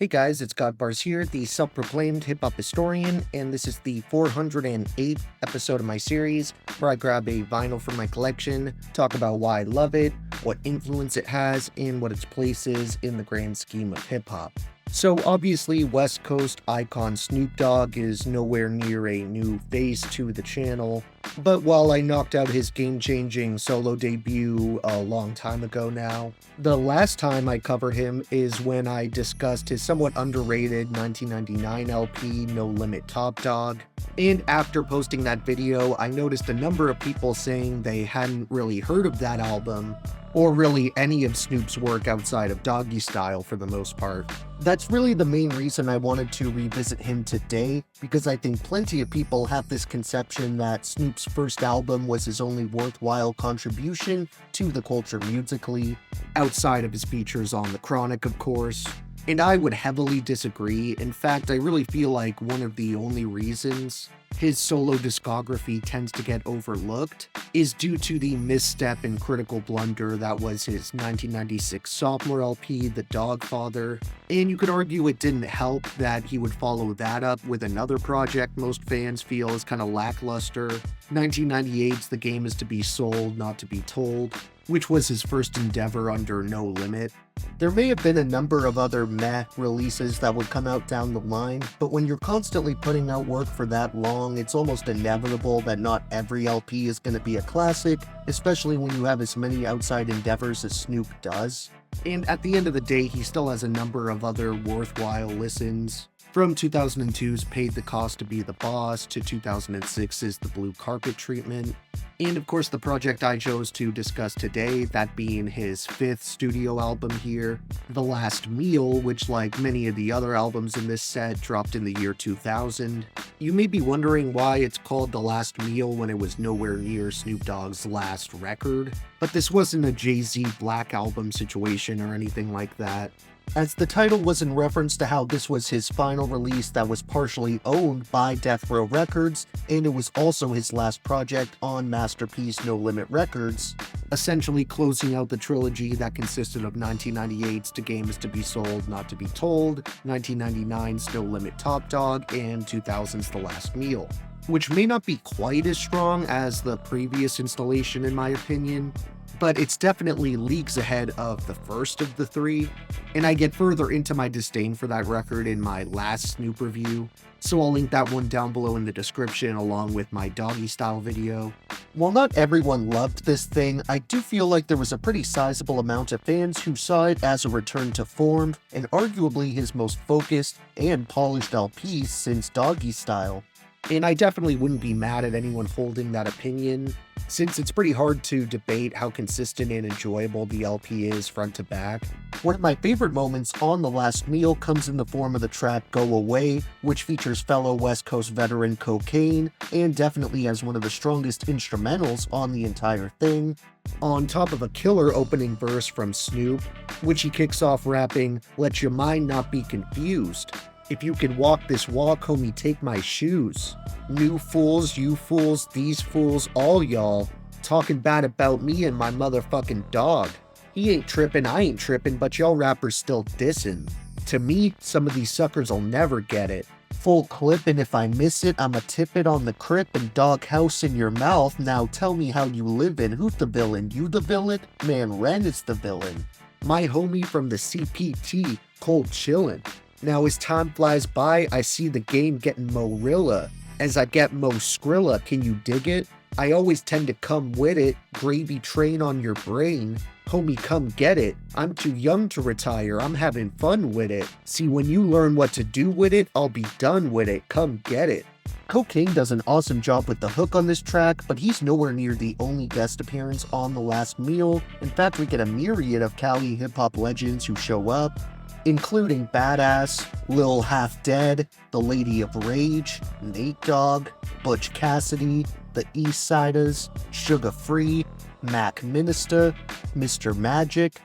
Hey guys, it's Godbars here, the self-proclaimed hip-hop historian, and this is the 408th episode of my series, where I grab a vinyl from my collection, talk about why I love it, what influence it has, and what its place is in the grand scheme of hip-hop. So obviously, West Coast icon Snoop Dogg is nowhere near a new face to the channel, but while I knocked out his game-changing solo debut a long time ago now, the last time I covered him is when I discussed his somewhat underrated 1999 LP No Limit Top Dog. And after posting that video, I noticed a number of people saying they hadn't really heard of that album, or really any of Snoop's work outside of Doggy Style for the most part. That's really the main reason I wanted to revisit him today, because I think plenty of people have this conception that Snoop's first album was his only worthwhile contribution to the culture musically, outside of his features on The Chronic, of course. And I would heavily disagree. In fact, I really feel like one of the only reasons his solo discography tends to get overlooked is due to the misstep and critical blunder that was his 1996 sophomore LP, The Dogfather. And you could argue it didn't help that he would follow that up with another project most fans feel is kind of lackluster, 1998's The Game Is to Be Sold, Not to Be Told, which was his first endeavor under No Limit. There may have been a number of other meh releases that would come out down the line, but when you're constantly putting out work for that long, it's almost inevitable that not every LP is going to be a classic, especially when you have as many outside endeavors as Snoop does. And at the end of the day, he still has a number of other worthwhile listens. From 2002's Paid the Cost to Be the Boss to 2006's The Blue Carpet Treatment. And of course the project I chose to discuss today, that being his fifth studio album here, The Last Meal, which like many of the other albums in this set dropped in the year 2000. You may be wondering why it's called The Last Meal when it was nowhere near Snoop Dogg's last record, but this wasn't a Jay-Z Black Album situation or anything like that, as the title was in reference to how this was his final release that was partially owned by Death Row Records, and it was also his last project on Masterpiece No Limit Records, essentially closing out the trilogy that consisted of 1998's The Game Is to Be Sold, Not to Be Told, 1999's No Limit Top Dog, and 2000's The Last Meal, which may not be quite as strong as the previous installation in my opinion, but it's definitely leagues ahead of the first of the three, and I get further into my disdain for that record in my last Snoop review, so I'll link that one down below in the description along with my Doggy Style video. While not everyone loved this thing, I do feel like there was a pretty sizable amount of fans who saw it as a return to form, and arguably his most focused and polished LP since Doggy Style. And I definitely wouldn't be mad at anyone holding that opinion, since it's pretty hard to debate how consistent and enjoyable the LP is front to back. One of my favorite moments on The Last Meal comes in the form of the track Go Away, which features fellow West Coast veteran Cocaine, and definitely has one of the strongest instrumentals on the entire thing, on top of a killer opening verse from Snoop, which he kicks off rapping, "Let your mind not be confused. If you can walk this walk, homie, take my shoes. New fools, you fools, these fools, all y'all, talking bad about me and my motherfucking dog. He ain't trippin', I ain't trippin', but y'all rappers still dissin'. To me, some of these suckers will never get it. Full clip, and if I miss it, I'ma tip it on the crip and dog house in your mouth. Now tell me how you livin'. Who's the villain? You the villain? Man, Ren is the villain. My homie from the CPT, cold chillin'. Now as time flies by, I see the game getting mo rilla. As I get mo skrilla, can you dig it? I always tend to come with it, gravy train on your brain. Homie, come get it. I'm too young to retire, I'm having fun with it. See, when you learn what to do with it, I'll be done with it, come get it. Cocaine does an awesome job with the hook on this track, but he's nowhere near the only guest appearance on The Last Meal. In fact, we get a myriad of Cali hip-hop legends who show up, including Badass, Lil Half Dead, The Lady of Rage, Nate Dogg, Butch Cassidy, The Eastsiders, Sugar Free, Mac Minister, Mr. Magic,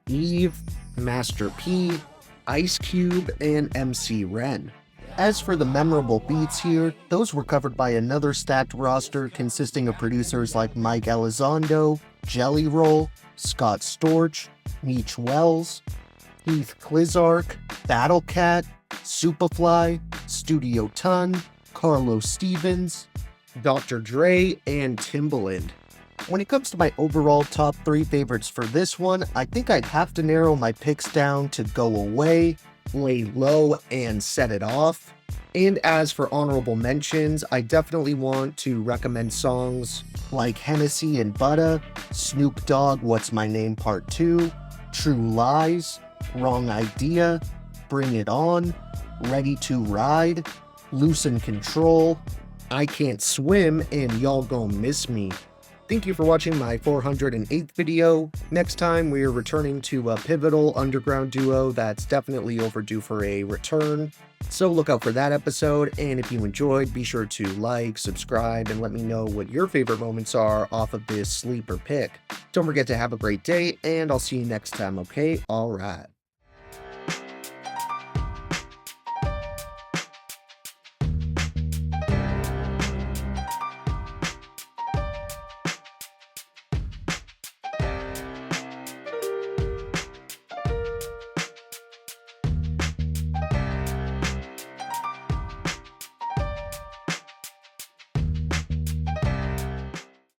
Eve, Master P, Ice Cube, and MC Ren. As for the memorable beats here, those were covered by another stacked roster consisting of producers like Mike Elizondo, Jelly Roll, Scott Storch, Meech Wells, Heath Clizark, Battle Cat, Superfly, Studio Ton, Carlos Stevens, Dr. Dre, and Timbaland. When it comes to my overall top 3 favorites for this one, I think I'd have to narrow my picks down to Go Away, Lay Low, and Set It Off. And as for honorable mentions, I definitely want to recommend songs like Hennessy and Butter, Snoop Dogg, What's My Name Part 2, True Lies, Wrong Idea, Bring It On, Ready to Ride, Loosen Control, I Can't Swim, and Y'all Gon' Miss Me. Thank you for watching my 408th video. Next time, we are returning to a pivotal underground duo that's definitely overdue for a return. So look out for that episode, and if you enjoyed, be sure to like, subscribe, and let me know what your favorite moments are off of this sleeper pick. Don't forget to have a great day, and I'll see you next time, okay? Alright.